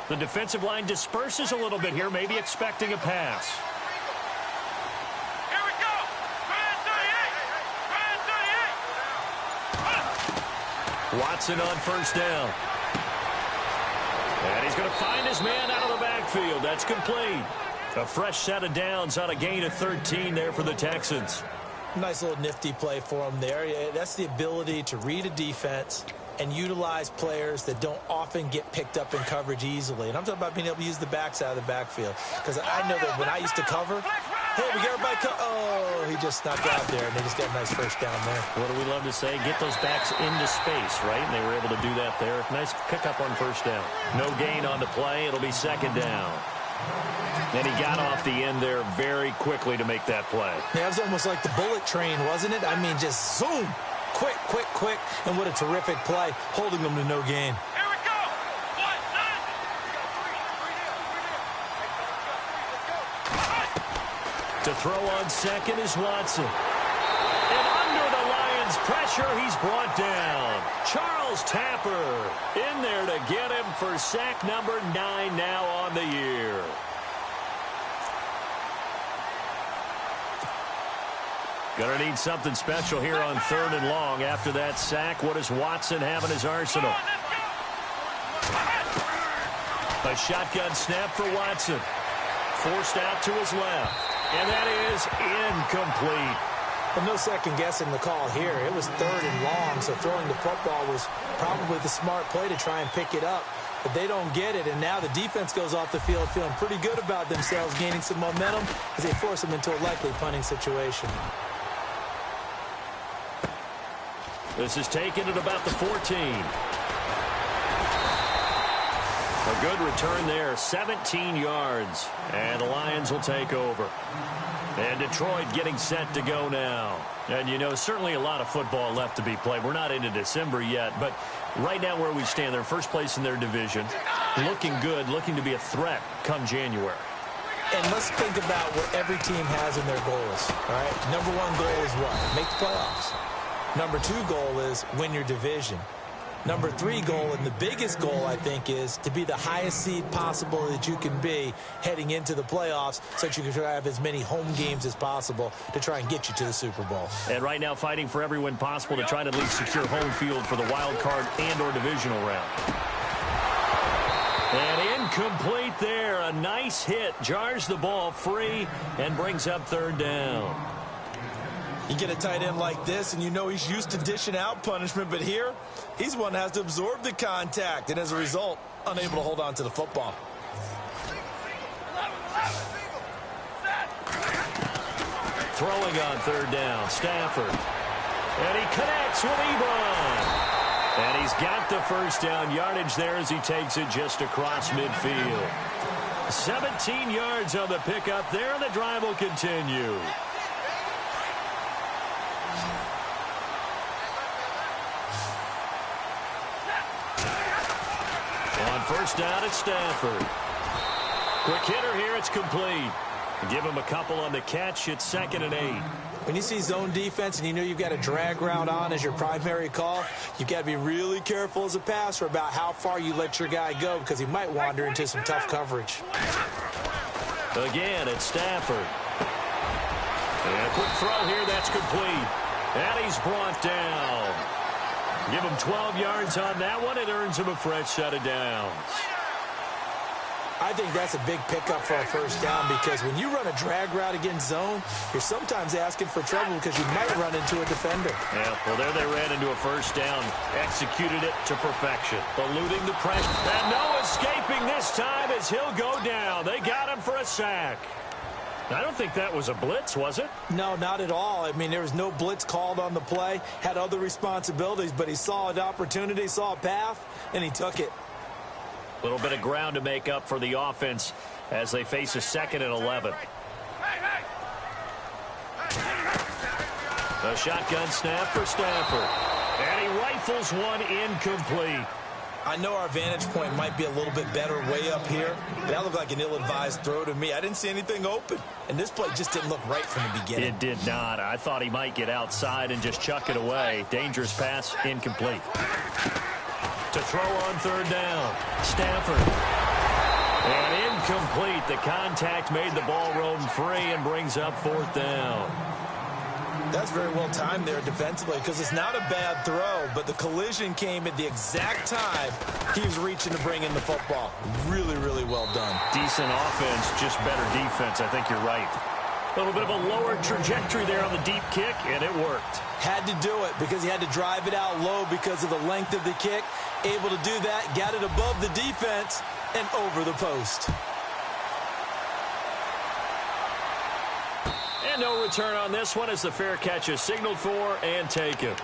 The defensive line disperses a little bit here, maybe expecting a pass. Here we go. Watson on first down. And he's going to find his man out of the backfield. That's complete. A fresh set of downs on a gain of 13 there for the Texans. Nice little nifty play for him there. That's the ability to read a defense and utilize players that don't often get picked up in coverage easily. And I'm talking about being able to use the backs out of the backfield. Because I know that when I used to cover, hey, we got everybody oh, he just snuck out there, and they just got a nice first down there. What do we love to say? Get those backs into space, right? And they were able to do that there. Nice pickup on first down. No gain on the play. It'll be second down. And he got off the end there very quickly to make that play. Yeah, it was almost like the bullet train, wasn't it? I mean, just zoom. Quick, quick, quick. And what a terrific play, holding them to no gain. Here we go. To throw on second is Watson. And under the Lions' pressure, he's brought down. Charles Tapper in there to get him for sack number 9 now on the year. Gonna need something special here on 3rd and long. After that sack, what does Watson have in his arsenal? A shotgun snap for Watson. Forced out to his left. And that is incomplete. Well, no second guessing the call here. It was 3rd and long, so throwing the football was probably the smart play to try and pick it up. But they don't get it, and now the defense goes off the field feeling pretty good about themselves, gaining some momentum as they force them into a likely punting situation. This is taken at about the 14. A good return there, 17 yards. And the Lions will take over. And Detroit getting set to go now. And, you know, certainly a lot of football left to be played. We're not into December yet, but right now where we stand, they're first place in their division. Looking good, looking to be a threat come January. And let's think about what every team has in their goals, all right? Number 1 goal is what? Make the playoffs. Number 2 goal is win your division. Number 3 goal, and the biggest goal, I think, is to be the highest seed possible that you can be heading into the playoffs so that you can try to have as many home games as possible to try and get you to the Super Bowl. And right now fighting for every win possible to try to at least secure home field for the wild card and or divisional round. And incomplete there. A nice hit. Jars the ball free and brings up 3rd down. You get a tight end like this, and you know he's used to dishing out punishment, but here, he's one that has to absorb the contact, and as a result, unable to hold on to the football. Throwing on 3rd down, Stafford. And he connects with Ebron. And he's got the first down yardage there as he takes it just across midfield. 17 yards on the pickup there, and the drive will continue. First down at Stafford. Quick hitter here. It's complete. Give him a couple on the catch. It's 2nd and 8. When you see zone defense and you know you've got a drag route on as your primary call, you've got to be really careful as a passer about how far you let your guy go because he might wander into some tough coverage. Again, it's Stafford. And a quick throw here. That's complete. And he's brought down. Give him 12 yards on that one. It earns him a fresh set of downs. I think that's a big pickup for a first down because when you run a drag route against zone, you're sometimes asking for trouble because you might run into a defender. Yeah, well, there they ran into a first down. Executed it to perfection. Eluding the pressure. And no escaping this time as he'll go down. They got him for a sack. I don't think that was a blitz, was it? No, not at all. I mean, there was no blitz called on the play. Had other responsibilities, but he saw an opportunity, saw a path, and he took it. A little bit of ground to make up for the offense as they face a 2nd and 11. A shotgun snap for Stafford. And he rifles one incomplete. I know our vantage point might be a little bit better way up here, but that looked like an ill-advised throw to me. I didn't see anything open, and this play just didn't look right from the beginning. It did not. I thought he might get outside and just chuck it away. Dangerous pass, incomplete. To throw on 3rd down, Stafford. incomplete. The contact made the ball roam free and brings up 4th down. That's very well timed there defensively because it's not a bad throw, but the collision came at the exact time he was reaching to bring in the football. Really, really well done. Decent offense, just better defense. I think you're right. A little bit of a lower trajectory there on the deep kick, and it worked. Had to do it because he had to drive it out low because of the length of the kick. Able to do that, got it above the defense and over the post. And no return on this one as the fair catch is signaled for and taken.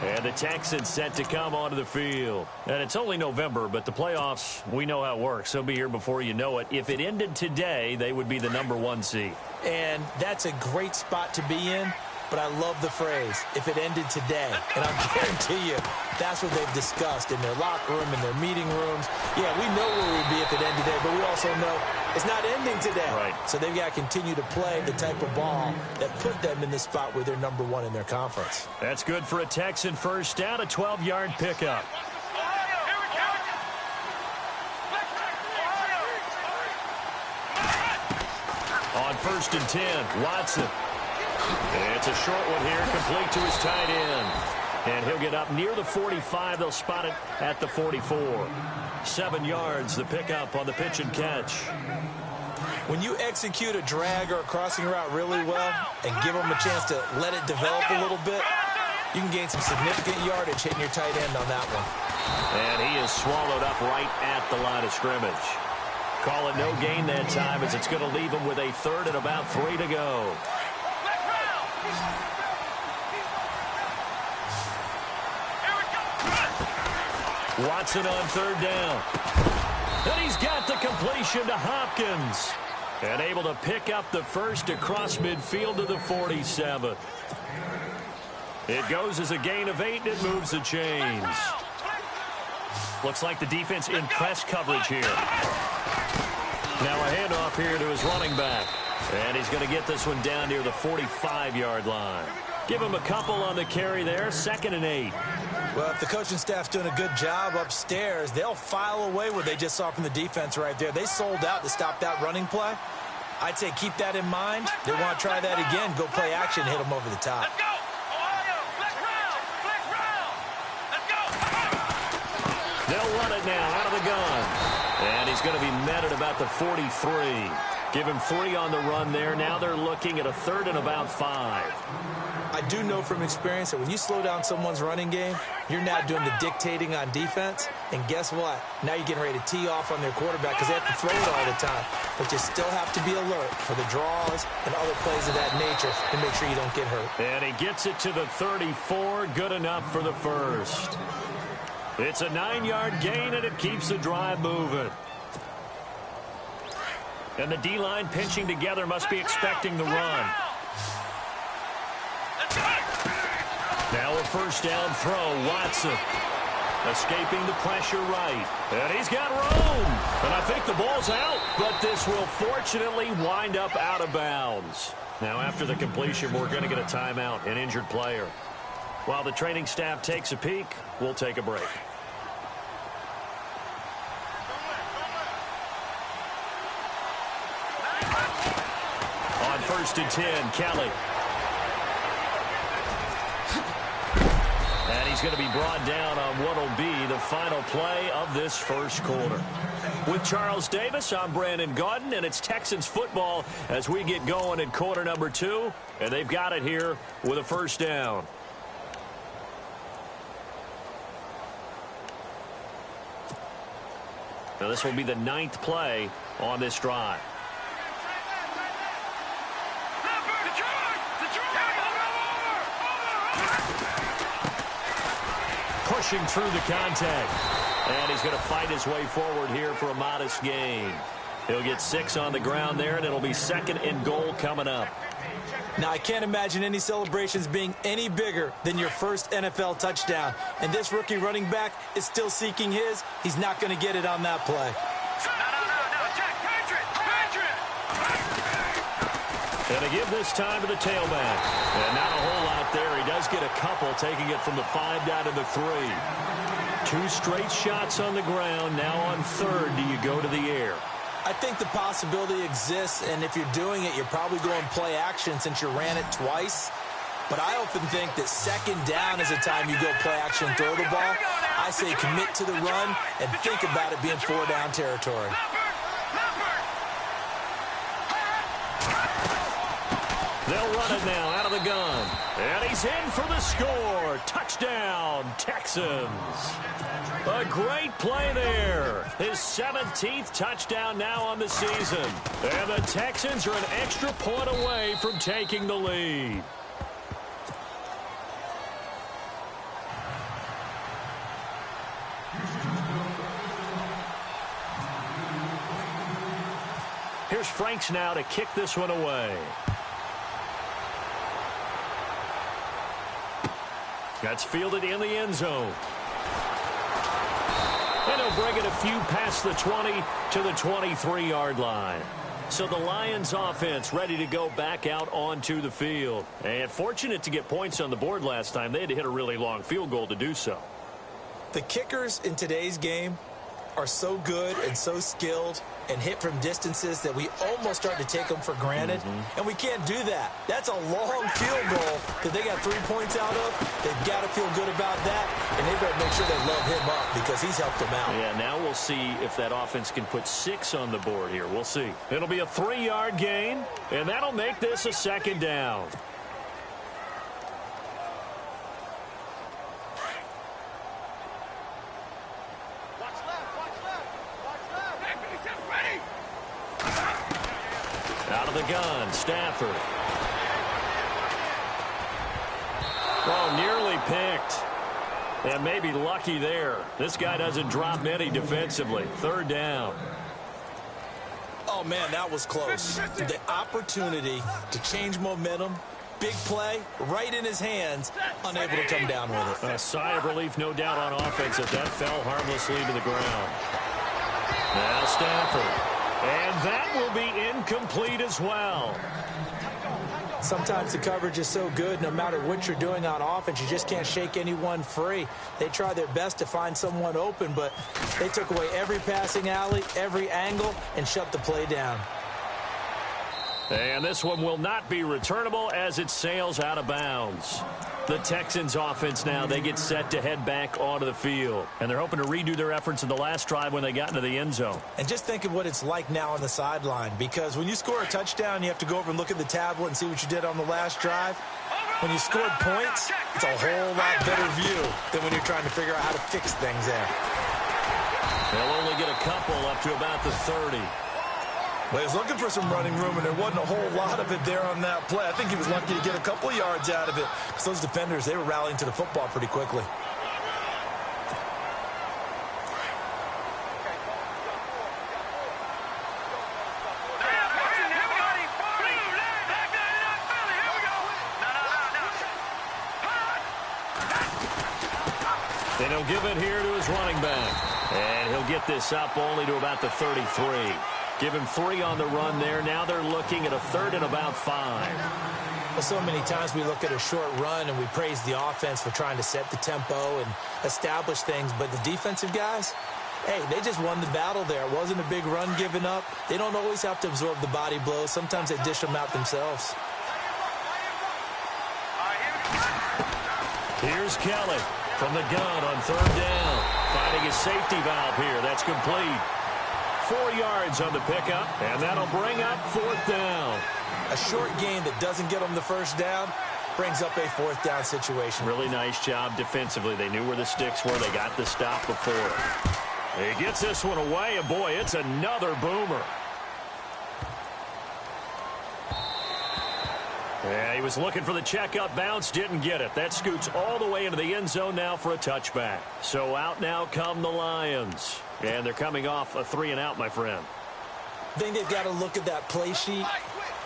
And the Texans set to come onto the field. And it's only November, but the playoffs, we know how it works. They'll be here before you know it. If it ended today, they would be the #1 seed. And that's a great spot to be in, but I love the phrase, if it ended today. And I'll guarantee you, that's what they've discussed in their locker room, in their meeting rooms. Yeah, we know where we'd be if it ended today, but we also know it's not ending today. Right. So they've got to continue to play the type of ball that put them in the spot where they're #1 in their conference. That's good for a Texan first down, a 12-yard pickup. On 1st and 10, Watson. It's a short one here, complete to his tight end. And he'll get up near the 45. They'll spot it at the 44. 7 yards, the pickup on the pitch and catch. When you execute a drag or a crossing route really well and give them a chance to let it develop a little bit, you can gain some significant yardage hitting your tight end on that one. And he is swallowed up right at the line of scrimmage. Call it no gain that time as it's going to leave him with a 3rd and about 3 to go. Watson on 3rd down. And he's got the completion to Hopkins. And able to pick up the first across midfield to the 47. It goes as a gain of 8 and it moves the chains. Looks like the defense in press coverage here. Now a handoff here to his running back. And he's going to get this one down near the 45-yard line. Give him a couple on the carry there. 2nd and 8. Well, if the coaching staff's doing a good job upstairs, they'll file away what they just saw from the defense right there. They sold out to stop that running play. I'd say keep that in mind. They want to try that again. Go play action, hit them over the top. Let's go! Ohio! Flex round! Flex round! Let's go! They'll run it now out of the gun. And he's going to be met at about the 43. Give him 3 on the run there. Now they're looking at a 3rd and about 5. I do know from experience that when you slow down someone's running game, you're now doing the dictating on defense. And guess what? Now you're getting ready to tee off on their quarterback because they have to throw it all the time. But you still have to be alert for the draws and other plays of that nature to make sure you don't get hurt. And he gets it to the 34. Good enough for the first. It's a 9-yard gain, and it keeps the drive moving. And the D-line pinching together must be expecting the run. Now a first down throw, Watson. Escaping the pressure right. And he's got room. And I think the ball's out, but this will fortunately wind up out of bounds. Now after the completion, we're going to get a timeout, an injured player. While the training staff takes a peek, we'll take a break. On 1st and 10, Kelly. And he's going to be brought down on what will be the final play of this first quarter. With Charles Davis, I'm Brandon Gaudin, and it's Texans football as we get going in quarter number 2. And they've got it here with a first down. Now this will be the 9th play on this drive. Pushing through the contact. And he's going to fight his way forward here for a modest gain. He'll get 6 on the ground there, and it'll be 2nd and goal coming up. Now, I can't imagine any celebrations being any bigger than your first NFL touchdown. And this rookie running back is still seeking his. He's not going to get it on that play. No, Jack, And they give this time to the tailback. And not a whole lot there. He does get a couple, taking it from the 5 down to the 3. 2 straight shots on the ground. Now on 3rd, do you go to the air? I think the possibility exists, and if you're doing it, you're probably going play action since you ran it twice. But I often think that second down is the time you go play action and throw the ball. I say commit to the run and think about it being 4-down territory. They'll run it now out of the gun. And he's in for the score. Touchdown, Texans. A great play there. His 17th touchdown now on the season. And the Texans are an extra point away from taking the lead. Here's Franks now to kick this one away. That's fielded in the end zone. And he'll bring it a few past the 20 to the 23-yard line. So the Lions offense ready to go back out onto the field. And fortunate to get points on the board last time. They had to hit a really long field goal to do so. The kickers in today's game are so good and so skilled and hit from distances that we almost start to take them for granted. And we can't do that. That's a long field goal that they got 3 points out of. They've got to feel good about that, and they better make sure they load him up because he's helped them out. Yeah, now we'll see if that offense can put 6 on the board here. We'll see. It'll be a 3-yard gain, and that'll make this a second down. Out of the gun, Stafford. Oh, nearly picked. And maybe lucky there. This guy doesn't drop many defensively. 3rd down. Oh, man, that was close. The opportunity to change momentum, big play, right in his hands, unable to come down with it. A sigh of relief, no doubt, on offense as that fell harmlessly to the ground. Now Stafford. And that will be incomplete as well. Sometimes the coverage is so good, no matter what you're doing on offense, you just can't shake anyone free. They try their best to find someone open, but they took away every passing alley, every angle, and shut the play down. And this one will not be returnable as it sails out of bounds. The Texans offense now, they get set to head back onto the field. And they're hoping to redo their efforts in the last drive when they got into the end zone. And just think of what it's like now on the sideline, because when you score a touchdown, you have to go over and look at the tablet and see what you did on the last drive. When you scored points, it's a whole lot better view than when you're trying to figure out how to fix things there. They'll only get a couple up to about the 30. Well, he was looking for some running room, and there wasn't a whole lot of it there on that play. I think he was lucky to get a couple of yards out of it, because those defenders, they were rallying to the football pretty quickly. They don't give it here to his running back. And he'll get this up only to about the 33. Give him 3 on the run there. Now they're looking at a 3rd and about 5. Well, so many times we look at a short run and we praise the offense for trying to set the tempo and establish things. But the defensive guys, hey, they just won the battle there. It wasn't a big run given up. They don't always have to absorb the body blows. Sometimes they dish them out themselves. Here's Kelly from the gun on 3rd down. Finding his safety valve here. That's complete. 4 yards on the pickup, and that'll bring up 4th down. A short gain that doesn't get them the 1st down brings up a 4th down situation. Really nice job defensively. They knew where the sticks were. They got the stop before. He gets this one away, and boy, it's another boomer. Yeah, he was looking for the checkup bounce, didn't get it. That scoots all the way into the end zone now for a touchback. So out now come the Lions. And they're coming off a 3-and-out, my friend. I think they've got to look at that play sheet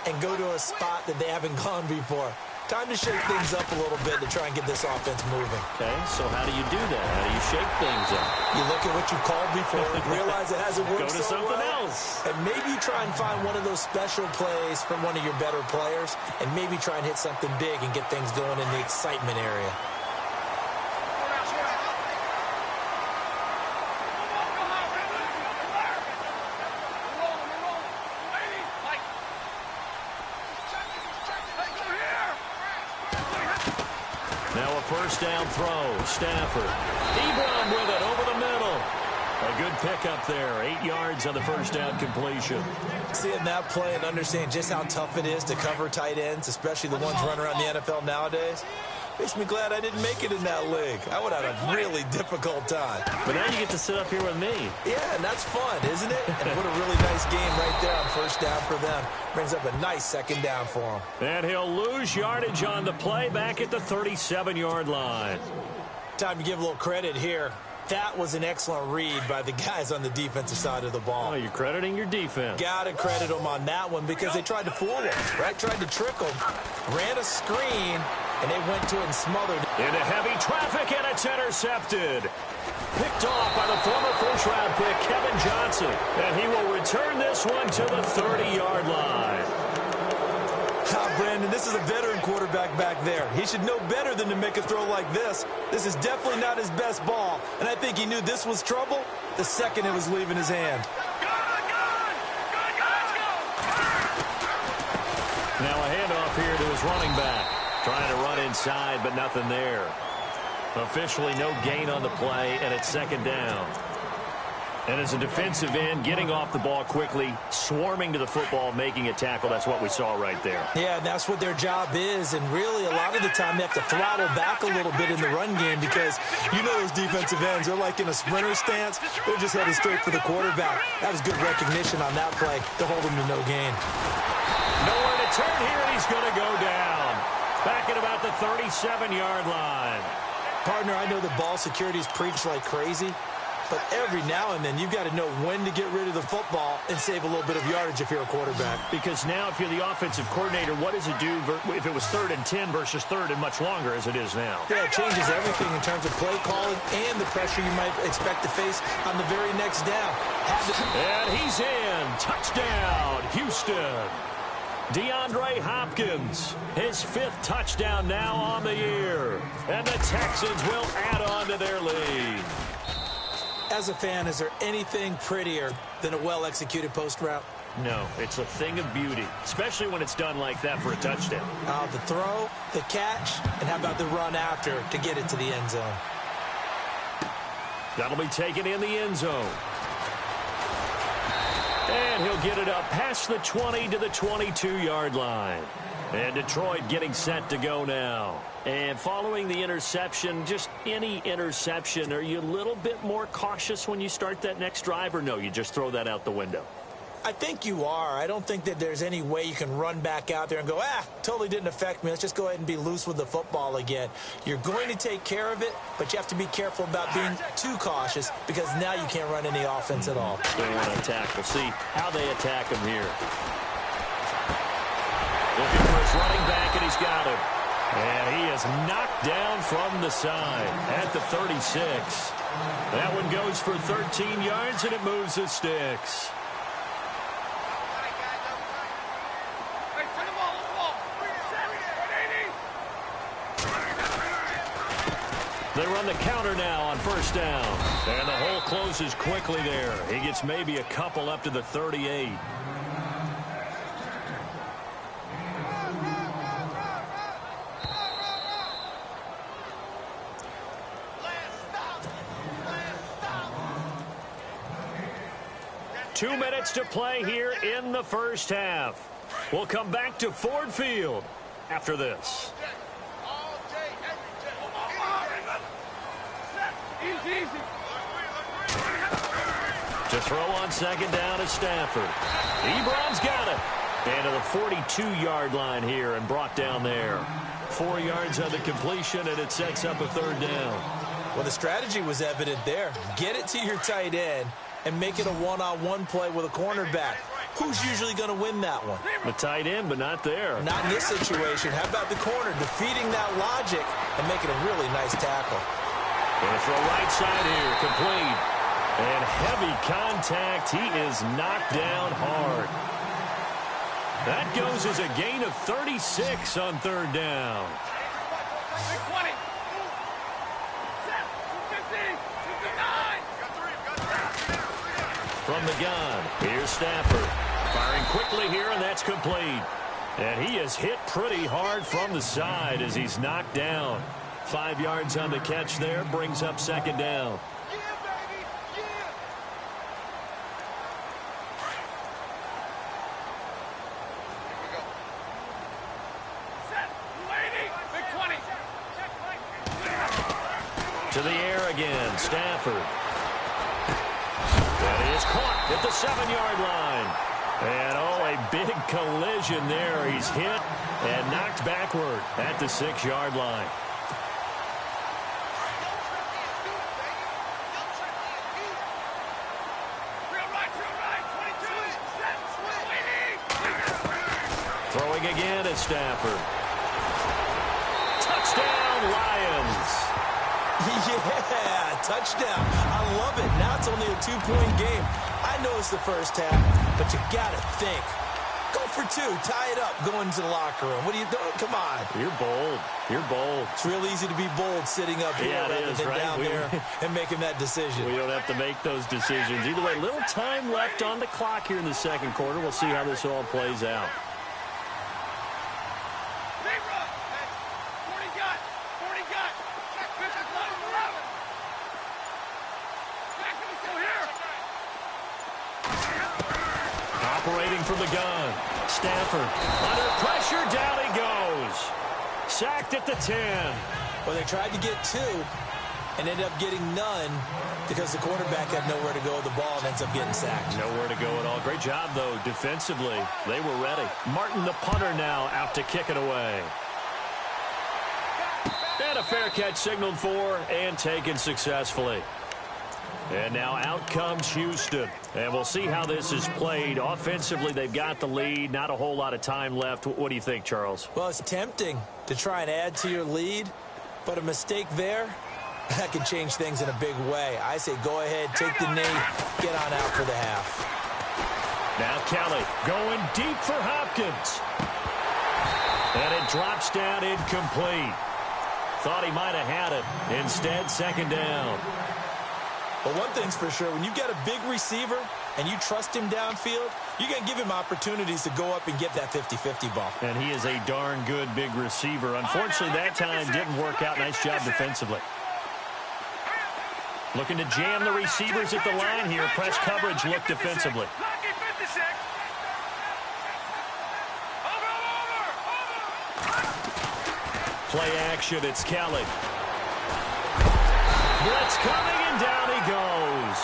and go to a spot that they haven't gone before. Time to shake things up a little bit to try and get this offense moving. Okay, so how do you do that? How do you shake things up? You look at what you called before, realize it hasn't worked Go to so something well, else. and maybe try and find one of those special plays from one of your better players, and maybe try and hit something big and get things going in the excitement area. first down throw. Stafford. Ebron with it over the middle. A good pickup there. 8 yards on the first down completion. Seeing that play and understanding just how tough it is to cover tight ends, especially the ones running around the NFL nowadays, makes me glad I didn't make it in that league. I would have had a really difficult time. But now you get to sit up here with me. Yeah, and that's fun, isn't it? And what a really nice game right there on first down for them. Brings up a nice second down for them. And he'll lose yardage on the play back at the 37-yard line. Time to give a little credit here. That was an excellent read by the guys on the defensive side of the ball. Oh, you're crediting your defense. Got to credit them on that one because they tried to fool us, right? Tried to trick them, ran a screen, and they went to it and smothered it. Into heavy traffic, and it's intercepted. Picked off by the former first-round pick, Kevin Johnson. And he will return this one to the 30-yard line. Brandon, this is a veteran quarterback back there. He should know better than to make a throw like this. This is definitely not his best ball, and I think he knew this was trouble the second it was leaving his hand. Now a handoff here to his running back. Trying to run inside, but nothing there. Officially no gain on the play, and it's second down. And as a defensive end, getting off the ball quickly, swarming to the football, making a tackle, that's what we saw right there. Yeah, and that's what their job is, and really a lot of the time they have to throttle back a little bit in the run game because you know those defensive ends, they're like in a sprinter stance. They're just headed straight for the quarterback. That was good recognition on that play to hold him to no gain. Nowhere to turn here, and he's going to go down. Back at about the 37-yard line. Partner, I know the ball security's preached like crazy, but every now and then, you've got to know when to get rid of the football and save a little bit of yardage if you're a quarterback. Because now if you're the offensive coordinator, what does it do if it was 3rd and 10 versus 3rd and much longer as it is now? Yeah, it changes everything in terms of play calling and the pressure you might expect to face on the very next down. And he's in. Touchdown, Houston. DeAndre Hopkins, his 5th touchdown now on the year. And the Texans will add on to their lead. As a fan, is there anything prettier than a well-executed post route? No, it's a thing of beauty, especially when it's done like that for a touchdown. The throw, the catch, and how about the run after to get it to the end zone? That'll be taken in the end zone. And he'll get it up past the 20 to the 22-yard line. And Detroit getting set to go now. And following the interception, just any interception, are you a little bit more cautious when you start that next drive, or no, you just throw that out the window? I think you are. I don't think that there's any way you can run back out there and go, totally didn't affect me. Let's just go ahead and be loose with the football again. You're going to take care of it, but you have to be careful about being too cautious because now you can't run any offense at all. They want to attack. We'll see how they attack him here. Looking for his running back, and he's got him. And he is knocked down from the side at the 36. That one goes for 13 yards, and it moves the sticks. They run the counter now on first down. And the hole closes quickly there. He gets maybe a couple up to the 38. Two minutes to play here in the first half. We'll come back to Ford Field after this. To throw on second down is Stafford. Ebron's got it. And to the 42-yard line here and brought down there. 4 yards on the completion, and it sets up a third down. Well, the strategy was evident there. Get it to your tight end and make it a one-on-one play with a cornerback. Who's usually going to win that one? The tight end, but not there. Not in this situation. How about the corner defeating that logic and making a really nice tackle? And throw right side here, complete. And heavy contact. He is knocked down hard. That goes as a gain of 36 on third down. 20. 15. 59. From the gun, here's Stafford. Firing quickly here, and that's complete. And he is hit pretty hard from the side as he's knocked down. 5 yards on the catch there, brings up second down. To the air again, Stafford. That is caught at the 7-yard line. And, a big collision there. He's hit and knocked backward at the 6-yard line. Throwing again at Stafford. Touchdown, Lions. Yeah, touchdown. I love it. Now it's only a 2-point game. I know it's the first half, but you got to think. Go for 2. Tie it up going to the locker room. What are you doing? Come on. You're bold. You're bold. It's real easy to be bold sitting up here rather than down there and making that decision. We don't have to make those decisions. Either way, little time left on the clock here in the second quarter. We'll see how this all plays out. Operating from the gun. Stafford under pressure. Down he goes. Sacked at the 10. Well, they tried to get 2 and ended up getting none because the quarterback had nowhere to go with the ball and ends up getting sacked. Nowhere to go at all. Great job, though, defensively. They were ready. Martin, the punter, now out to kick it away. And a fair catch signaled for and taken successfully. And now out comes Houston. And we'll see how this is played. Offensively, they've got the lead. Not a whole lot of time left. What do you think, Charles? Well, it's tempting to try and add to your lead, but a mistake there, that could change things in a big way. I say go ahead, take the knee, get on out for the half. Now Kelly going deep for Hopkins. And it drops down incomplete. Thought he might have had it. Instead, second down. But one thing's for sure, when you've got a big receiver and you trust him downfield, you're going to give him opportunities to go up and get that 50-50 ball. And he is a darn good big receiver. Unfortunately, that time didn't work out. Nice job defensively. Looking to jam the receivers at the line here. Press coverage look defensively. Play action, it's Kelly. Blitz coming, and down he goes.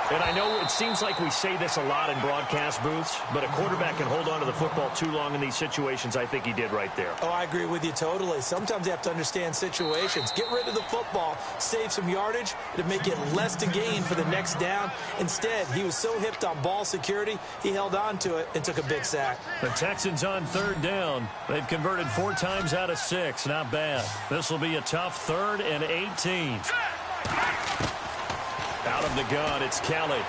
And I know it seems like we say this a lot in broadcast booths, but a quarterback can hold on to the football too long in these situations. I think he did right there. Oh, I agree with you totally. Sometimes you have to understand situations. Get rid of the football, save some yardage to make it less to gain for the next down. Instead, he was so hipped on ball security, he held on to it and took a big sack. The Texans on third down. They've converted 4 times out of 6. Not bad. This will be a tough 3rd and 18. Out of the gun, it's Kelly.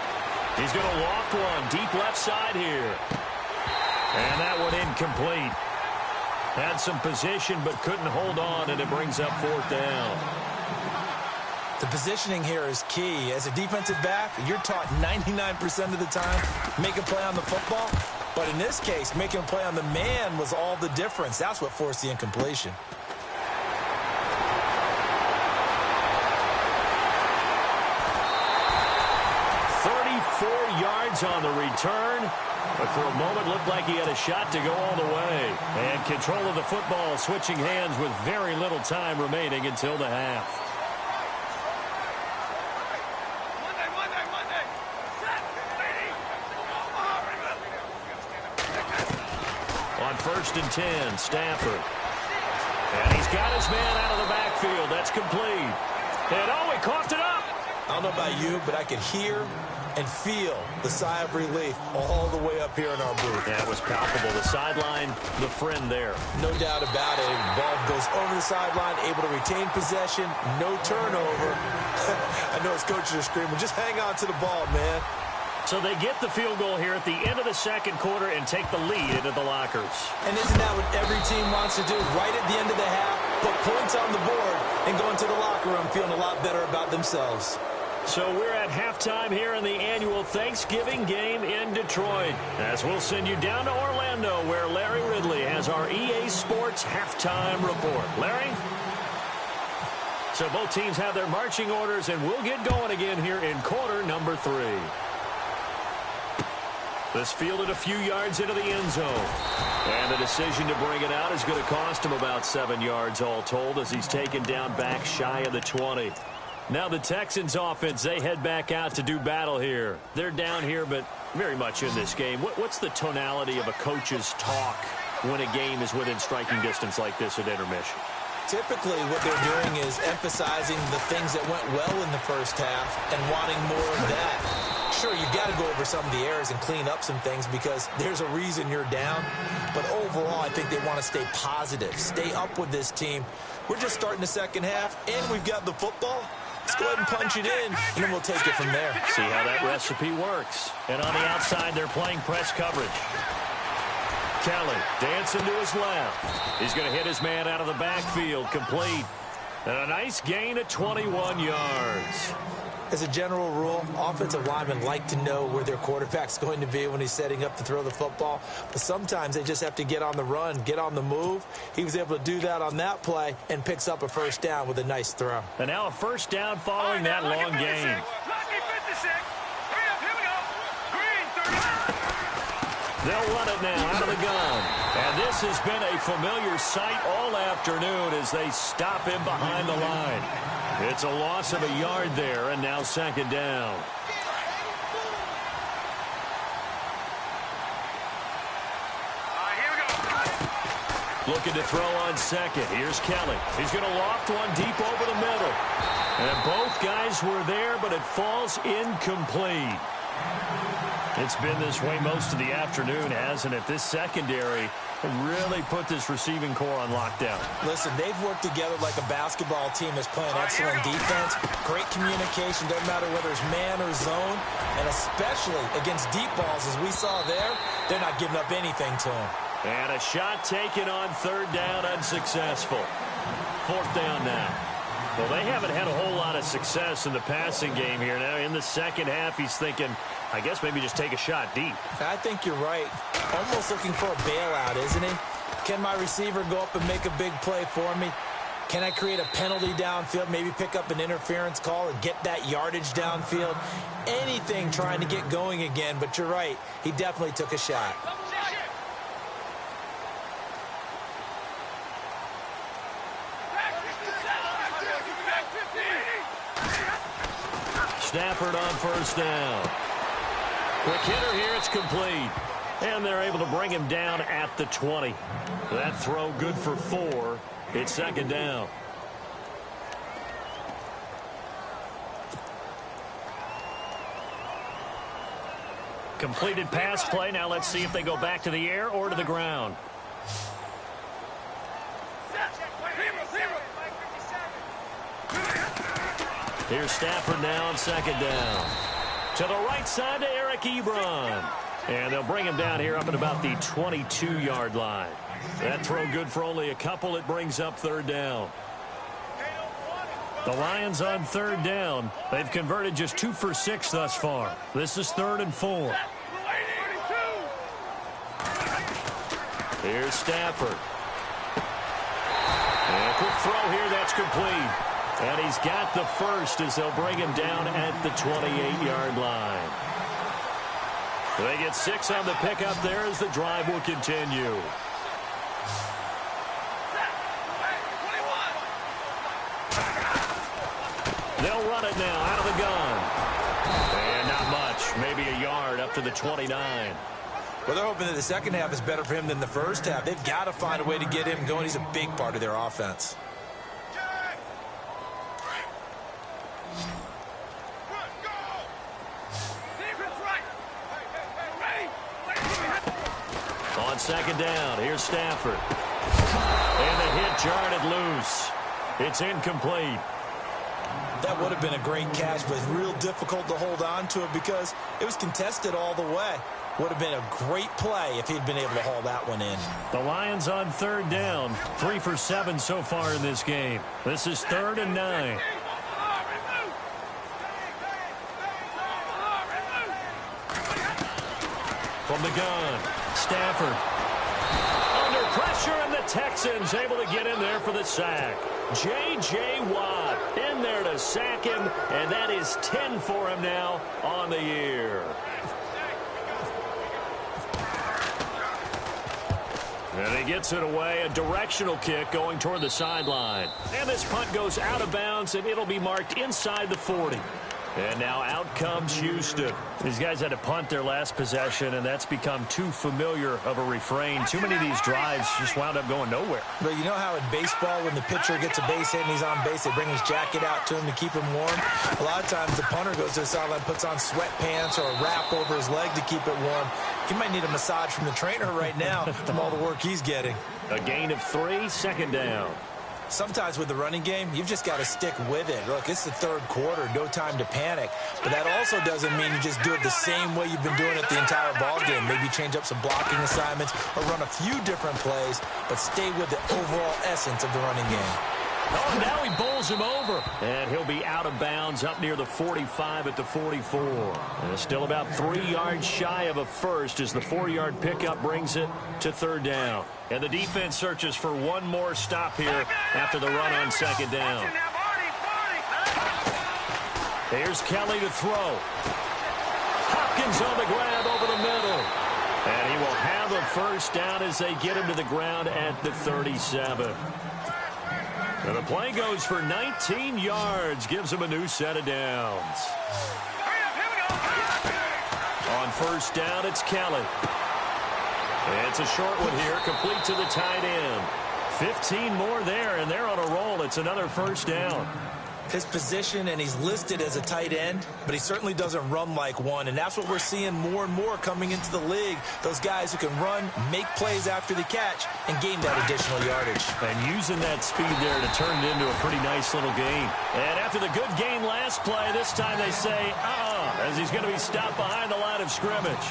He's going to loft one deep left side here. And that one incomplete. Had some position but couldn't hold on, and it brings up 4th down. The positioning here is key. As a defensive back, you're taught 99% of the time, make a play on the football. But in this case, making a play on the man was all the difference. That's what forced the incompletion. 4 yards on the return, but for a moment looked like he had a shot to go all the way. And control of the football switching hands with very little time remaining until the half. On 1st and 10, Stafford. And he's got his man out of the backfield. That's complete. And he coughed it up. I don't know about you, but I could hear and feel the sigh of relief all the way up here in our booth. That was palpable. The sideline, the friend there. No doubt about it. Ball goes over the sideline, able to retain possession, no turnover. I know his coaches are screaming, just hang on to the ball, man. So they get the field goal here at the end of the second quarter and take the lead into the lockers. And isn't that what every team wants to do? Right at the end of the half, put points on the board and go into the locker room feeling a lot better about themselves. So we're at halftime here in the annual Thanksgiving game in Detroit. As we'll send you down to Orlando, where Larry Ridley has our EA Sports halftime report. Larry? So both teams have their marching orders, and we'll get going again here in quarter number 3. This fielded a few yards into the end zone. And the decision to bring it out is going to cost him about 7 yards all told as he's taken down back shy of the 20. Now the Texans offense, they head back out to do battle here. They're down here, but very much in this game. What's the tonality of a coach's talk when a game is within striking distance like this at intermission? Typically, what they're doing is emphasizing the things that went well in the first half and wanting more of that. Sure, you've got to go over some of the errors and clean up some things because there's a reason you're down. But overall, I think they want to stay positive, stay up with this team. We're just starting the second half, and we've got the football. Let's go ahead and punch it in, and then we'll take it from there. See how that recipe works. And on the outside, they're playing press coverage. Kelly dancing to his left. He's going to hit his man out of the backfield, complete. And a nice gain of 21 yards. As a general rule, offensive linemen like to know where their quarterback's going to be when he's setting up to throw the football. But sometimes they just have to get on the run, get on the move. He was able to do that on that play and picks up a first down with a nice throw. And now a first down following that long gain. They'll run it now out of the gun. And this has been a familiar sight all afternoon as they stop him behind the line. It's a loss of a yard there, and now second down. Here we go. Looking to throw on second. Here's Kelly. He's going to loft one deep over the middle. And both guys were there, but it falls incomplete. It's been this way most of the afternoon, hasn't it? This secondary really put this receiving core on lockdown. Listen, they've worked together like a basketball team that's playing excellent defense. Great communication, doesn't matter whether it's man or zone. And especially against deep balls, as we saw there, they're not giving up anything to them. And a shot taken on third down, unsuccessful. Fourth down now. Well, they haven't had a whole lot of success in the passing game here. Now, in the second half, he's thinking, I guess maybe just take a shot deep. I think you're right. Almost looking for a bailout, isn't he? Can my receiver go up and make a big play for me? Can I create a penalty downfield, maybe pick up an interference call and get that yardage downfield? Anything trying to get going again, but you're right. He definitely took a shot. Stafford on first down. Quick hitter here, it's complete. And they're able to bring him down at the 20. That throw good for 4. It's second down. Completed pass play. Now let's see if they go back to the air or to the ground. Here's Stafford now on second down. To the right side to Eric Ebron. And they'll bring him down here up at about the 22-yard line. That throw good for only a couple. It brings up third down. The Lions on third down. They've converted just 2 for 6 thus far. This is 3rd and 4. Here's Stafford. And a quick throw here. That's complete. And he's got the first as they'll bring him down at the 28-yard line. They get 6 on the pickup there as the drive will continue. They'll run it now out of the gun. And not much, maybe a yard up to the 29. Well, they're hoping that the second half is better for him than the first half. They've got to find a way to get him going. He's a big part of their offense. On second down, here's Stafford. And the hit jarred it loose. It's incomplete. That would have been a great catch, but it's real difficult to hold on to it because it was contested all the way. Would have been a great play if he'd been able to haul that one in. The Lions on third down. 3 for 7 so far in this game. This is 3rd and 9. From the gun, Stafford. Under pressure, and the Texans able to get in there for the sack. J.J. Watt in there to sack him, and that is 10 for him now on the year. And he gets it away, a directional kick going toward the sideline. And this punt goes out of bounds, and it'll be marked inside the 40. And now out comes Houston. These guys had to punt their last possession, and that's become too familiar of a refrain. Too many of these drives just wound up going nowhere. But you know how in baseball, when the pitcher gets a base hit and he's on base, they bring his jacket out to him to keep him warm? A lot of times the punter goes to the sideline, puts on sweatpants or a wrap over his leg to keep it warm. He might need a massage from the trainer right now from all the work he's getting. A gain of 3, second down. Sometimes with the running game, you've just got to stick with it. Look, it's the third quarter, no time to panic. But that also doesn't mean you just do it the same way you've been doing it the entire ball game. Maybe change up some blocking assignments or run a few different plays, but stay with the overall essence of the running game. Oh, now he bowls him over. And he'll be out of bounds up near the 45 at the 44. And still about 3 yards shy of a first as the 4-yard pickup brings it to third down. And the defense searches for one more stop here after the run on second down. Here's Kelly to throw. Hopkins on the grab over the middle. And he will have a first down as they get him to the ground at the 37. And the play goes for 19 yards, gives him a new set of downs. On first down, it's Kelly. It's a short one here, complete to the tight end. 15 more there, and they're on a roll. It's another first down. His position, and he's listed as a tight end, but he certainly doesn't run like one, and that's what we're seeing more and more coming into the league. Those guys who can run, make plays after the catch, and gain that additional yardage. And using that speed there to turn it into a pretty nice little gain. And after the good gain last play, this time they say, as he's going to be stopped behind the line of scrimmage.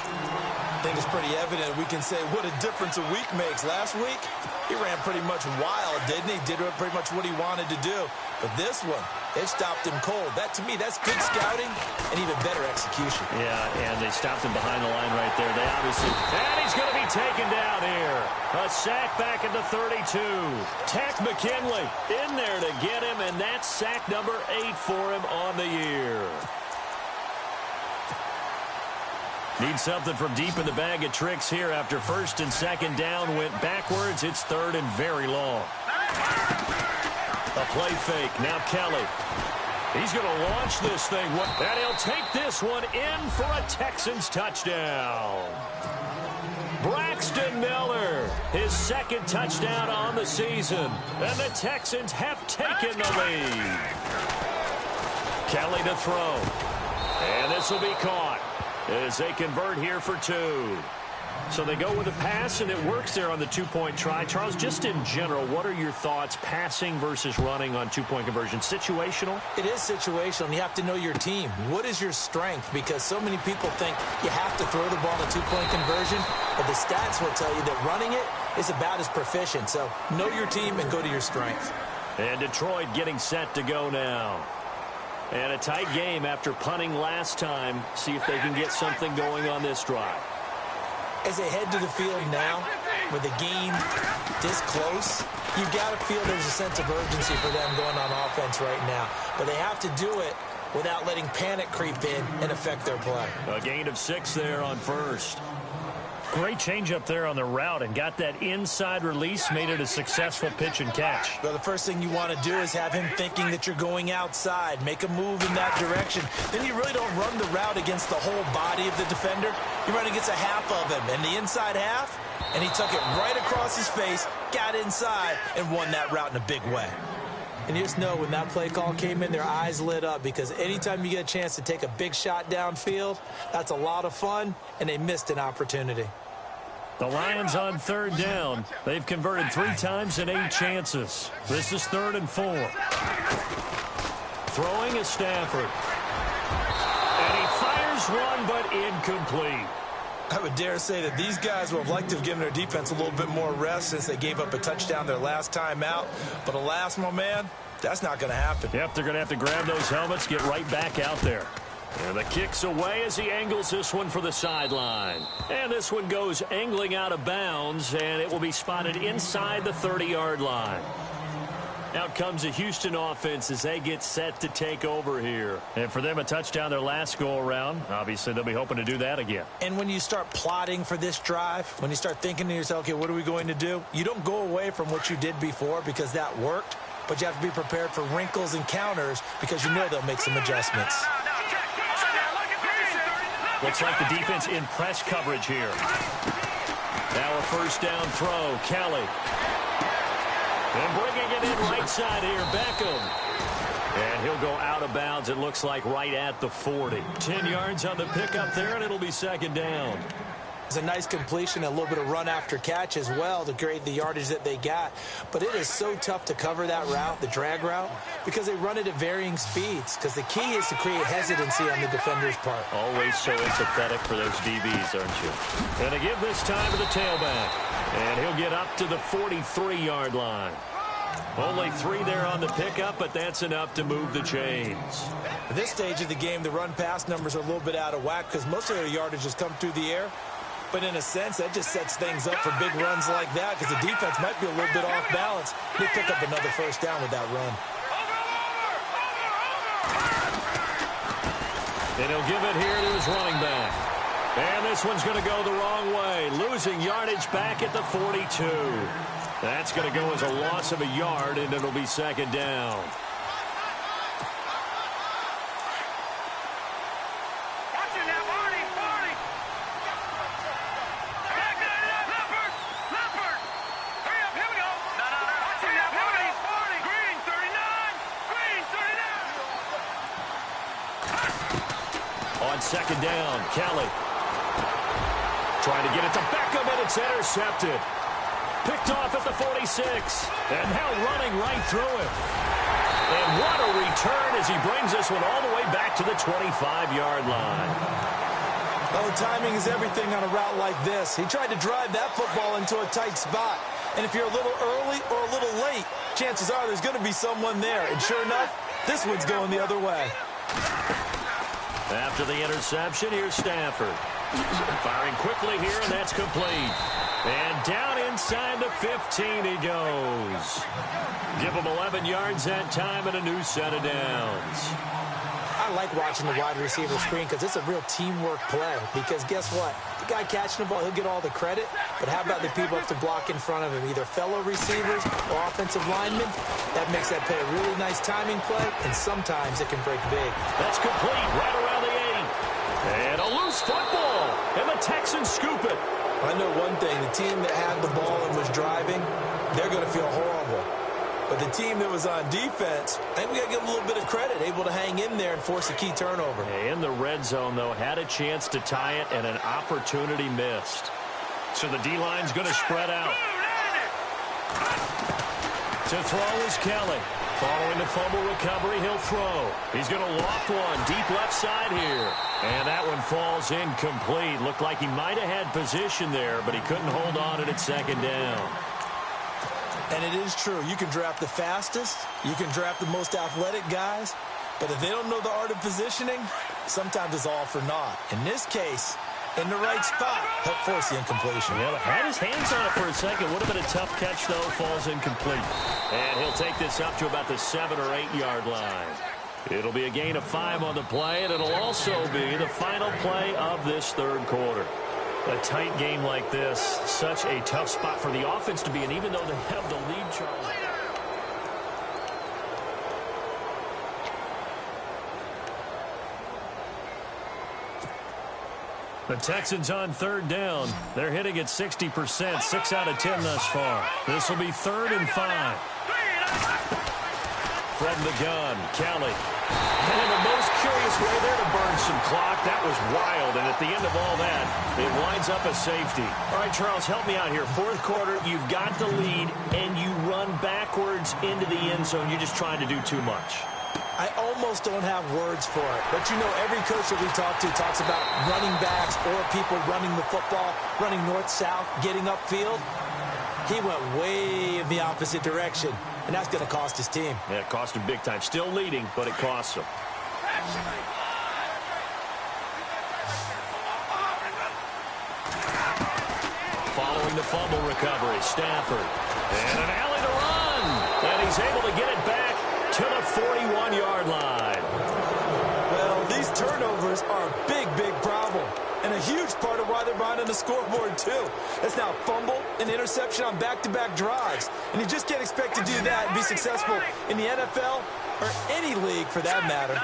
I think it's pretty evident we can say what a difference a week makes. Last week, he ran pretty much wild, didn't he? Did pretty much what he wanted to do. But this one, they stopped him cold. That, to me, that's good scouting and even better execution. Yeah, and they stopped him behind the line right there. They obviously... And he's going to be taken down here. A sack back at the 32. Tech McKinley in there to get him, and that's sack number 8 for him on the year. Need something from deep in the bag of tricks here after first and second down went backwards. It's third and very long. A play fake. Now Kelly. He's going to launch this thing. And he'll take this one in for a Texans touchdown. Braxton Miller, his second touchdown on the season. And the Texans have taken the lead. Kelly to throw. And this will be caught as they convert here for 2. So they go with a pass, and it works there on the 2-point try. Charles, just in general, what are your thoughts passing versus running on 2-point conversion? Situational? It is situational, and you have to know your team. What is your strength? Because so many people think you have to throw the ball in a 2-point conversion, but the stats will tell you that running it is about as proficient. So know your team and go to your strength. And Detroit getting set to go now. And a tight game after punting last time. See if they can get something going on this drive. As they head to the field now, with the game this close, you've got to feel there's a sense of urgency for them going on offense right now. But they have to do it without letting panic creep in and affect their play. A gain of 6 there on first. Great change up there on the route and got that inside release, made it a successful pitch and catch. Well, the first thing you want to do is have him thinking that you're going outside, make a move in that direction. Then you really don't run the route against the whole body of the defender. You run against a half of him, and the inside half, and he took it right across his face, got inside, and won that route in a big way. And you just know when that play call came in, their eyes lit up, because anytime you get a chance to take a big shot downfield, that's a lot of fun, and they missed an opportunity. The Lions on third down. They've converted 3 times in 8 chances. This is 3rd and 4. Throwing is Stafford. And he fires one, but incomplete. I would dare say that these guys would have liked to have given their defense a little bit more rest since they gave up a touchdown their last time out. But alas, my man, that's not going to happen. Yep, they're going to have to grab those helmets, get right back out there. And the kick's away as he angles this one for the sideline. And this one goes angling out of bounds, and it will be spotted inside the 30-yard line. Out comes the Houston offense as they get set to take over here. And for them, a touchdown their last go-around. Obviously, they'll be hoping to do that again. And when you start plotting for this drive, when you start thinking to yourself, okay, what are we going to do? You don't go away from what you did before because that worked, but you have to be prepared for wrinkles and counters because you know they'll make some adjustments. Looks like the defense in press coverage here. Now a first down throw. Kelly. And bringing it in right side here, Beckham. And he'll go out of bounds, it looks like, right at the 40. 10 yards on the pickup there, and it'll be second down. It's a nice completion, a little bit of run after catch as well to create the yardage that they got. But it is so tough to cover that route, the drag route, because they run it at varying speeds. Because the key is to create hesitancy on the defender's part. Always so empathetic for those DBs, aren't you? And to give this time to the tailback. And he'll get up to the 43-yard line. Only 3 there on the pickup, but that's enough to move the chains. At this stage of the game, the run-pass numbers are a little bit out of whack because most of their yardage has come through the air. But in a sense, that just sets things up for big runs like that because the defense might be a little bit off balance. They pick up another first down with that run. And he'll give it here to his running back. And this one's going to go the wrong way. Losing yardage back at the 42. That's going to go as a loss of a yard, and it'll be second down. On second down, Kelly. Trying to get it to Beckham, and it's intercepted. Picked off at the 46. And now running right through it. And what a return as he brings this one all the way back to the 25-yard line. Oh, timing is everything on a route like this. He tried to drive that football into a tight spot. And if you're a little early or a little late, chances are there's going to be someone there. And sure enough, this one's going the other way. After the interception, here's Stafford. Firing quickly here, and that's complete. And down inside the 15 he goes. Give him 11 yards that time and a new set of downs. I like watching the wide receiver screen because it's a real teamwork play. Because guess what? The guy catching the ball, he'll get all the credit. But how about the people up to block in front of him? Either fellow receivers or offensive linemen. That makes that play a really nice timing play, and sometimes it can break big. That's complete right around the 8. And a loose football. And the Texans scoop it. I know one thing. The team that had the ball and was driving, they're going to feel horrible. But the team that was on defense, I think we got to give them a little bit of credit, able to hang in there and force a key turnover. In the red zone, though, had a chance to tie it and an opportunity missed. So the D-line's going to spread out. To throw is Kelly. Following the fumble recovery, he'll throw. He's going to loft one deep left side here. And that one falls incomplete. Looked like he might have had position there, but he couldn't hold on it at second down. And it is true. You can draft the fastest. You can draft the most athletic guys. But if they don't know the art of positioning, sometimes it's all for naught. In this case, in the right spot, help force the incompletion. Yeah, had his hands on it for a second. Would have been a tough catch, though. Falls incomplete. And he'll take this up to about the 7 or 8 yard line. It'll be a gain of 5 on the play, and it'll also be the final play of this third quarter. A tight game like this, such a tough spot for the offense to be in, even though they have the lead, Charles. The Texans on third down. They're hitting at 60%, 6 out of 10 thus far. This will be 3rd and 5. From the gun, Kelly. And in the most curious way there to burn some clock. That was wild, and at the end of all that, it winds up a safety. All right, Charles, help me out here. Fourth quarter, you've got the lead, and you run backwards into the end zone. You're just trying to do too much. I almost don't have words for it. But, you know, every coach that we talk to talks about running backs or people running the football, running north-south, getting upfield. He went way in the opposite direction, and that's going to cost his team. Yeah, it cost him big time. Still leading, but it costs him. Following the fumble recovery, Stafford. And an alley to run. And he's able to get it back to the 41-yard line. Well, these turnovers are a big, big problem. And a huge part of why they're behind on the scoreboard, too. That's now a fumble and interception on back-to-back drives. And you just can't expect to do that and be successful in the NFL or any league for that matter.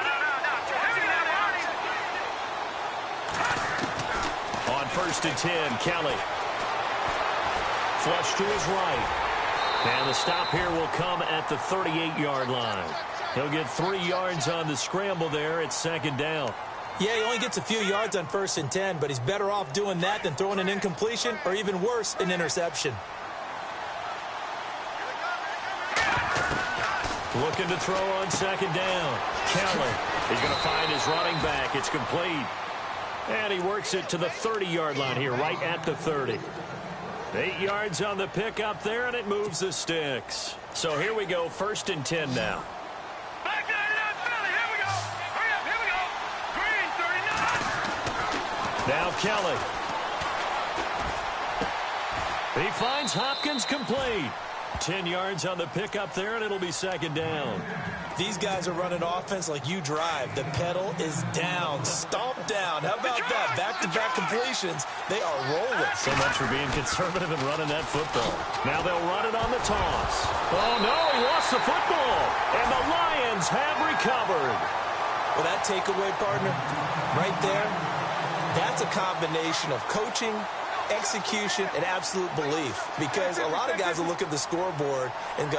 On 1st and 10, Kelly. Flush to his right. And the stop here will come at the 38-yard line. He'll get 3 yards on the scramble there at 2nd down. Yeah, he only gets a few yards on 1st and 10, but he's better off doing that than throwing an incompletion or even worse, an interception. Looking to throw on 2nd down. Kelly. He's going to find his running back. It's complete. And he works it to the 30-yard line here, right at the 30. 8 yards on the pickup there, and it moves the sticks. So here we go, 1st and 10 now. Back there, Philly. Here we go. Hurry up, here we go. Green, 39. Now Kelly. He finds Hopkins complete. 10 yards on the pickup there, and it'll be 2nd down. These guys are running offense like you drive. The pedal is down, stomp down. How about that? Back-to-back completions. They are rolling. So much for being conservative and running that football. Now they'll run it on the toss. Oh, no, he lost the football. And the Lions have recovered. Well, that takeaway, partner, right there, that's a combination of coaching, execution, and absolute belief. Because a lot of guys will look at the scoreboard and go,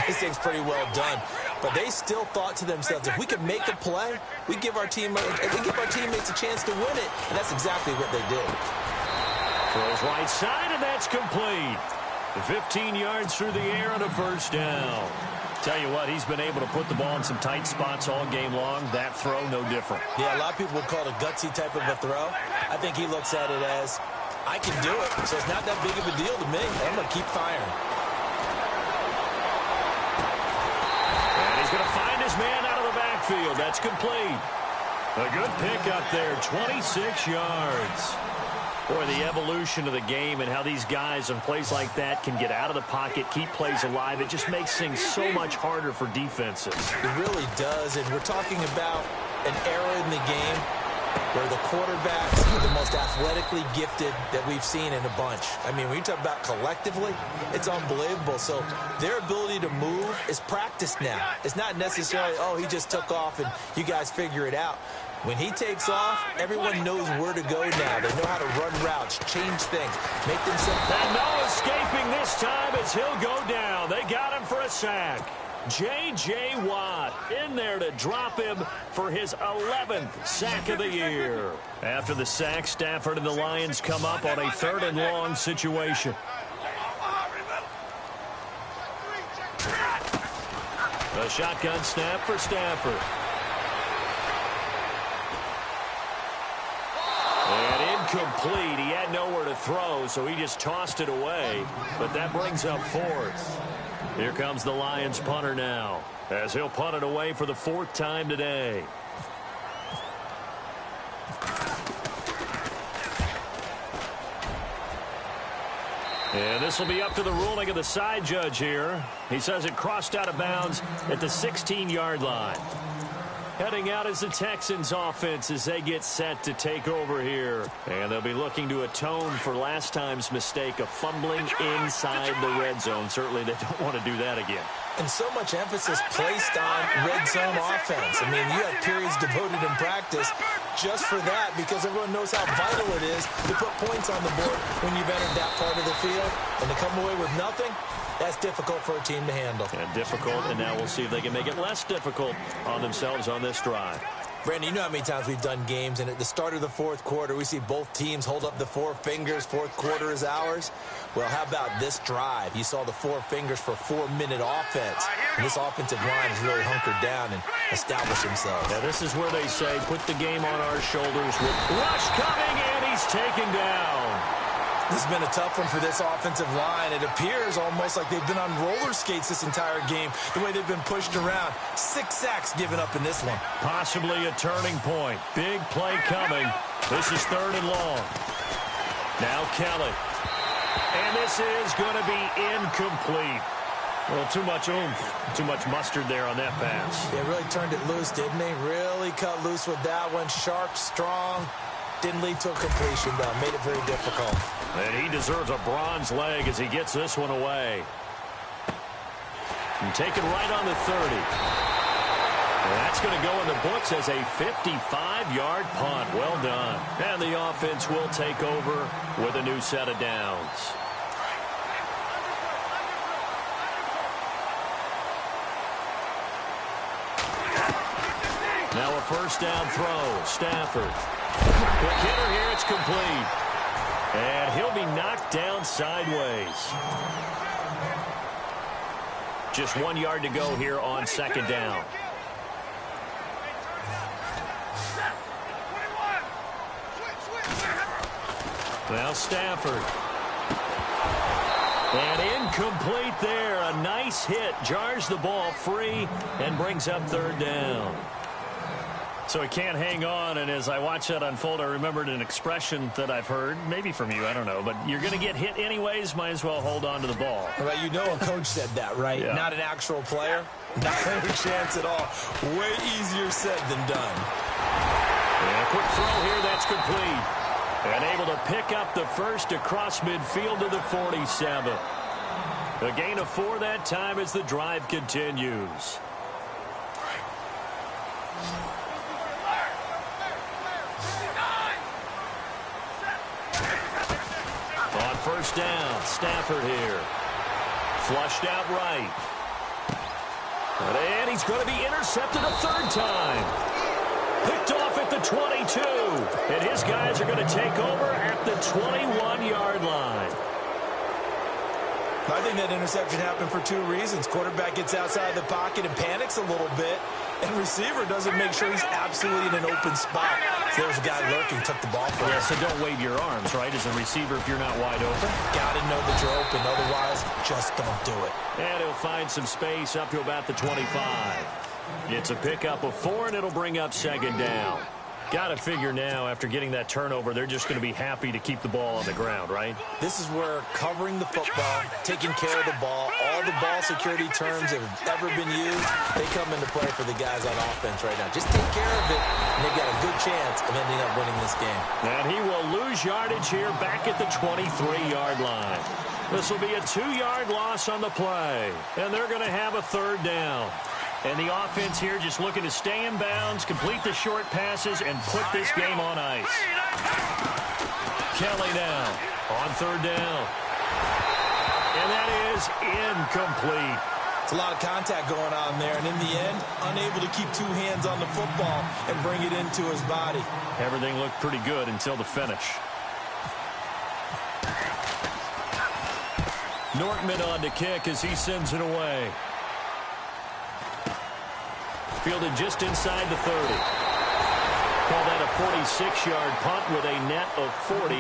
this thing's pretty well done. But they still thought to themselves, if we could make a play, we give our teammates a chance to win it. And that's exactly what they did. Throws right side, and that's complete. 15 yards through the air and a 1st down. Tell you what, he's been able to put the ball in some tight spots all game long. That throw, no different. Yeah, a lot of people would call it a gutsy type of a throw. I think he looks at it as, I can do it, so it's not that big of a deal to me. I'm going to keep firing. And he's going to find his man out of the backfield. That's complete. A good pickup there, 26 yards. Boy, the evolution of the game and how these guys on plays like that can get out of the pocket, keep plays alive, it just makes things so much harder for defenses. It really does, and we're talking about an era in the game where the quarterbacks are the most athletically gifted that we've seen in a bunch. I mean, when you talk about collectively, it's unbelievable. So their ability to move is practiced now. It's not necessarily, oh, he just took off and you guys figure it out. When he takes off, everyone knows where to go now. They know how to run routes, change things, make themselves... And no escaping this time as he'll go down. They got him for a sack. J.J. Watt in there to drop him for his 11th sack of the year. After the sack, Stafford and the Lions come up on a 3rd and long situation. A shotgun snap for Stafford. And incomplete. He had nowhere to throw, so he just tossed it away. But that brings up 4th. Here comes the Lions punter now, as he'll punt it away for the 4th time today. And this will be up to the ruling of the side judge here. He says it crossed out of bounds at the 16-yard line. Heading out is the Texans offense as they get set to take over here. And they'll be looking to atone for last time's mistake of fumbling inside the red zone. Certainly they don't want to do that again. And so much emphasis placed on red zone offense. I mean, you have periods devoted in practice just for that because everyone knows how vital it is to put points on the board when you've entered that part of the field. And to come away with nothing, that's difficult for a team to handle. And difficult, and now we'll see if they can make it less difficult on themselves on this drive. Brandon, you know how many times we've done games, and at the start of the 4th quarter, we see both teams hold up the 4 fingers, 4th quarter is ours. Well, how about this drive? You saw the 4 fingers for 4-minute offense. And this offensive line has really hunkered down and established themselves. Now, this is where they say, put the game on our shoulders with rush coming, and he's taken down. This has been a tough one for this offensive line. It appears almost like they've been on roller skates this entire game, the way they've been pushed around. 6 sacks given up in this one. Possibly a turning point. Big play coming. This is 3rd and long. Now Kelly. And this is going to be incomplete. Well, too much oomph, too much mustard there on that pass. They really turned it loose, didn't they? Really cut loose with that one. Sharp, strong. Didn't lead to a completion, though. Made it very difficult. And he deserves a bronze leg as he gets this one away. And taken right on the 30. And that's going to go in the books as a 55-yard punt. Well done. And the offense will take over with a new set of downs. Now a first down throw. Stafford. Quick hitter here. It's complete. And he'll be knocked down sideways. Just 1 yard to go here on second down. Now Stafford. And incomplete there. A nice hit. Jars the ball free and brings up third down. So he can't hang on, and as I watch that unfold, I remembered an expression that I've heard, maybe from you, I don't know, but you're going to get hit anyways, might as well hold on to the ball. Well, you know a coach said that, right? Yeah. Not an actual player. Not a chance at all. Way easier said than done. And a quick throw here, that's complete. And able to pick up the first across midfield to the 47. A gain of 4 that time as the drive continues. On first down, Stafford here. Flushed out right. And he's going to be intercepted a third time. Picked off at the 22. And his guys are going to take over at the 21-yard line. I think that interception happened for 2 reasons. Quarterback gets outside the pocket and panics a little bit. And receiver doesn't make sure he's absolutely in an open spot. So there's a guy lurking, took the ball for him. Yeah, so don't wave your arms, right, as a receiver if you're not wide open. Got to know that you're open. Otherwise, just don't do it. And he'll find some space up to about the 25. It's a pickup of 4, and it'll bring up second down. Got to figure now, after getting that turnover, they're just going to be happy to keep the ball on the ground, right? This is where covering the football, taking care of the ball, all the ball security terms that have ever been used, they come into play for the guys on offense right now. Just take care of it, and they've got a good chance of ending up winning this game. And he will lose yardage here back at the 23-yard line. This will be a 2-yard loss on the play, and they're going to have a third down. And the offense here just looking to stay in bounds, complete the short passes, and put this game on ice. Kelly now on third down. And that is incomplete. It's a lot of contact going on there, and in the end, unable to keep 2 hands on the football and bring it into his body. Everything looked pretty good until the finish. Nortman on to kick as he sends it away. Fielded just inside the 30. Call that a 46-yard punt with a net of 40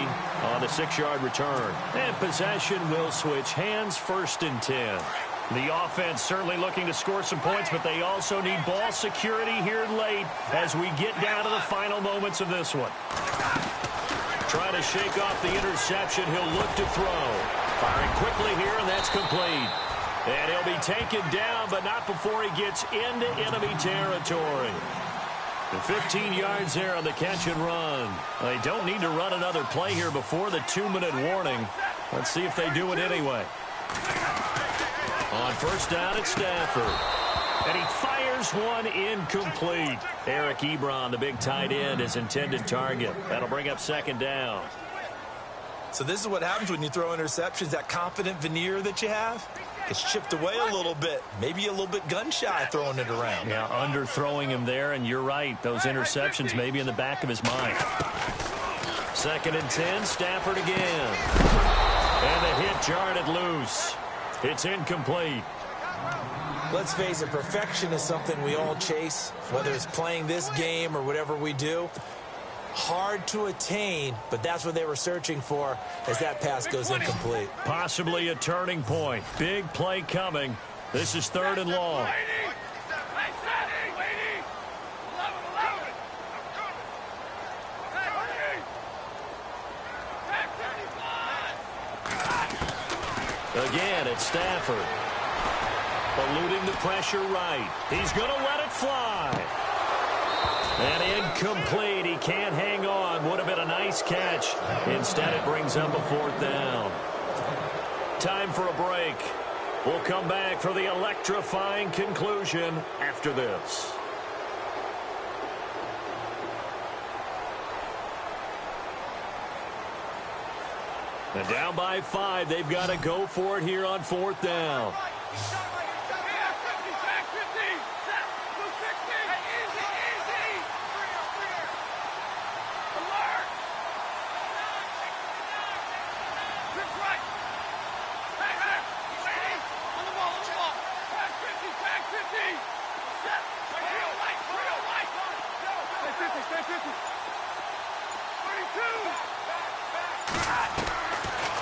on the 6-yard return. And possession will switch hands, 1st and 10. The offense certainly looking to score some points, but they also need ball security here late as we get down to the final moments of this one. Trying to shake off the interception. He'll look to throw. Firing quickly here, and that's complete. And he'll be taken down, but not before he gets into enemy territory. And 15 yards there on the catch and run. They don't need to run another play here before the 2-minute warning. Let's see if they do it anyway. On first down, it's Stafford. And he fires one incomplete. Eric Ebron, the big tight end, his intended target. That'll bring up second down. So this is what happens when you throw interceptions. That confident veneer that you have gets chipped away a little bit. Maybe a little bit gun-shy throwing it around. Yeah, underthrowing him there, and you're right. Those interceptions may be in the back of his mind. 2nd and 10, Stafford again. And the hit jarred it loose. It's incomplete. Let's face it, perfection is something we all chase, whether it's playing this game or whatever we do. Hard to attain, but that's what they were searching for as that pass goes incomplete. Possibly a turning point. Big play coming. This is 3rd and long. Again, it's Stafford. Eluding the pressure right. He's going to let it fly. And incomplete. He can't hang on. Would have been a nice catch. Instead, it brings up a 4th down. Time for a break. We'll come back for the electrifying conclusion after this. And down by 5, they've got to go for it here on 4th down.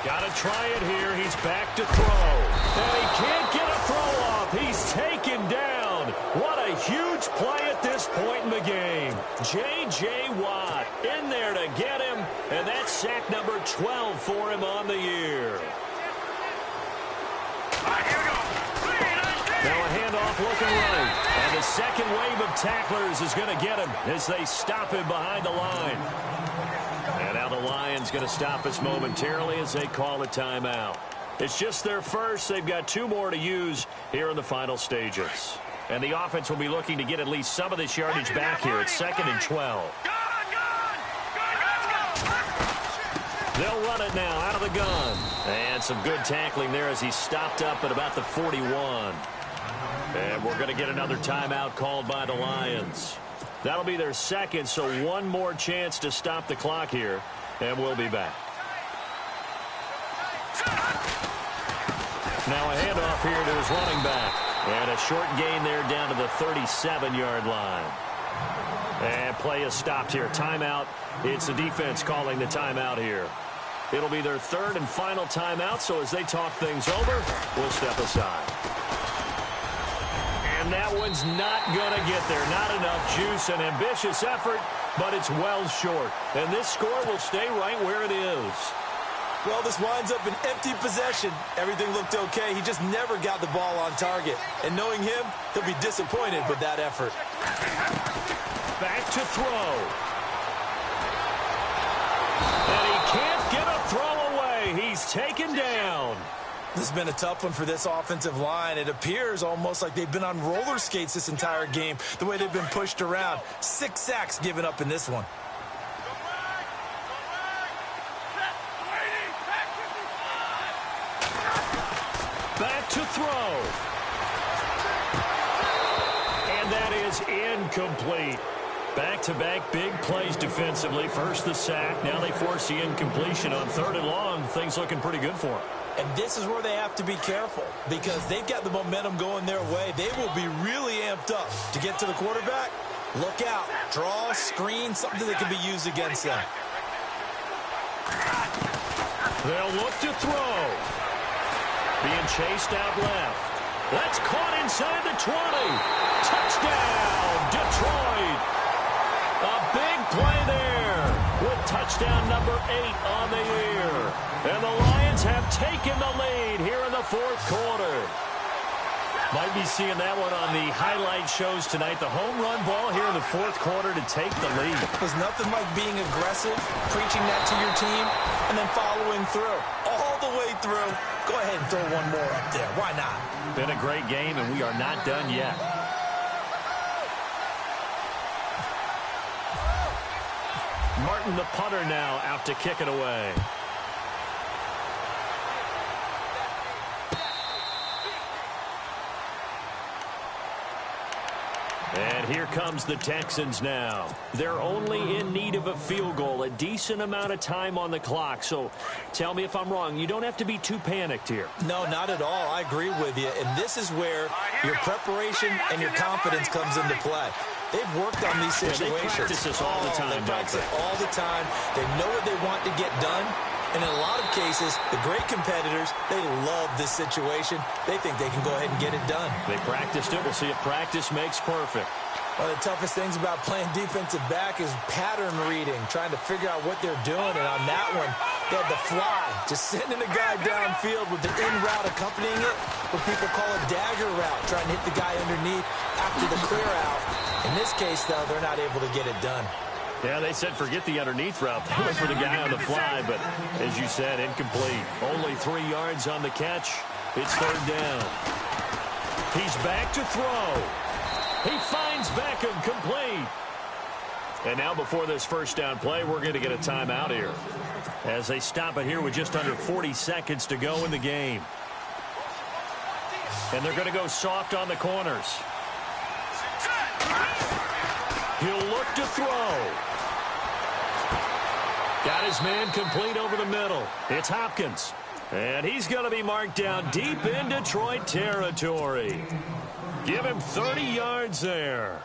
Got to try it here. He's back to throw. And he can't get a throw off. He's taken down. What a huge play at this point in the game. J.J. Watt in there to get him. And that's sack number 12 for him on the year. Now a handoff looking right. And the second wave of tacklers is going to get him as they stop him behind the line. And now the Lions going to stop us momentarily as they call a timeout. It's just their first. They've got 2 more to use here in the final stages. And the offense will be looking to get at least some of this yardage back here. It's 2nd and 12. They'll run it now out of the gun. And some good tackling there as he stopped up at about the 41. And we're going to get another timeout called by the Lions. That'll be their second, so one more chance to stop the clock here, and we'll be back. Now a handoff here to his running back. And a short gain there down to the 37-yard line. And play is stopped here. Timeout. It's the defense calling the timeout here. It'll be their 3rd and final timeout, so as they talk things over, we'll step aside. And that one's not going to get there. Not enough juice and ambitious effort, but it's well short. And this score will stay right where it is. Well, this winds up an empty possession. Everything looked okay. He just never got the ball on target. And knowing him, he'll be disappointed with that effort. Back to throw. And he can't get a throw away. He's taken down. This has been a tough one for this offensive line. It appears almost like they've been on roller skates this entire game, the way they've been pushed around. 6 sacks given up in this one. Back to throw. And that is incomplete. Back-to-back big plays defensively. First the sack. Now they force the incompletion on 3rd and long. Things looking pretty good for them. And this is where they have to be careful because they've got the momentum going their way. They will be really amped up to get to the quarterback. Look out. Draw, screen, something that can be used against them. They'll look to throw. Being chased out left. That's caught inside the 20. Touchdown, Detroit. A big play there with touchdown number 8 on the year. And the Lions have taken the lead here in the 4th quarter. Might be seeing that one on the highlight shows tonight. The home run ball here in the 4th quarter to take the lead. There's nothing like being aggressive, preaching that to your team, and then following through. All the way through. Go ahead and throw one more up there. Why not? Been a great game, and we are not done yet. Martin, the punter, now out to kick it away. And here comes the Texans now. They're only in need of a field goal, a decent amount of time on the clock. So tell me if I'm wrong. You don't have to be too panicked here. No, not at all. I agree with you. And this is where your preparation and your confidence comes into play. They've worked on these situations. They practice this all the time. They practice it all the time. They know what they want to get done. And in a lot of cases, the great competitors, they love this situation. They think they can go ahead and get it done. They practiced it. We'll see if practice makes perfect. One of the toughest things about playing defensive back is pattern reading, trying to figure out what they're doing. And on that one, They had the fly, just sending a guy downfield with the in route accompanying it, what people call a dagger route, trying to hit the guy underneath after the clear out. In this case, though, they're not able to get it done. Yeah, they said forget the underneath route. They went for the guy on the fly, but as you said, incomplete. Only 3 yards on the catch. It's third down. He's back to throw. He finds Beckham, complete. And now before this first down play, we're going to get a timeout here, as they stop it here with just under 40 seconds to go in the game. And they're going to go soft on the corners. He'll look to throw. Got his man complete over the middle. It's Hopkins. And he's going to be marked down deep in Detroit territory. Give him 30 yards there.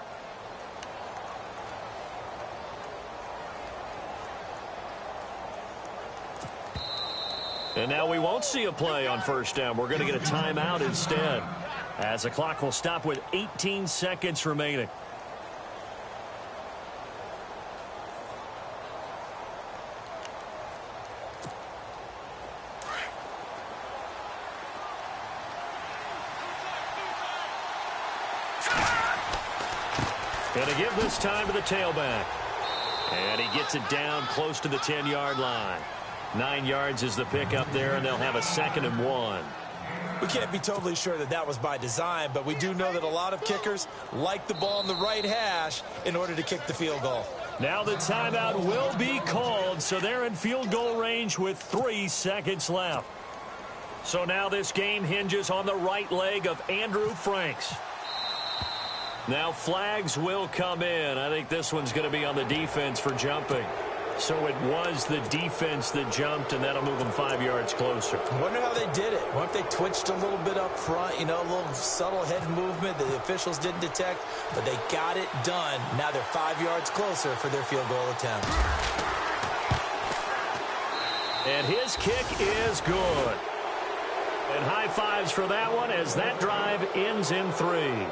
And now we won't see a play on first down. We're going to get a timeout instead, as the clock will stop with 18 seconds remaining. And to give this time to the tailback. And he gets it down close to the 10-yard line. 9 yards is the pickup there, and they'll have a 2nd and 1. We can't be totally sure that that was by design, but we do know that a lot of kickers like the ball in the right hash in order to kick the field goal. Now the timeout will be called, so they're in field goal range with 3 seconds left. So now this game hinges on the right leg of Andrew Franks. Now flags will come in. I think this one's going to be on the defense for jumping. So it was the defense that jumped, and that'll move them 5 yards closer. I wonder how they did it. What if they twitched a little bit up front, you know, a little subtle head movement that the officials didn't detect, but they got it done. Now they're 5 yards closer for their field goal attempt. And his kick is good. And high fives for that one as that drive ends in 3.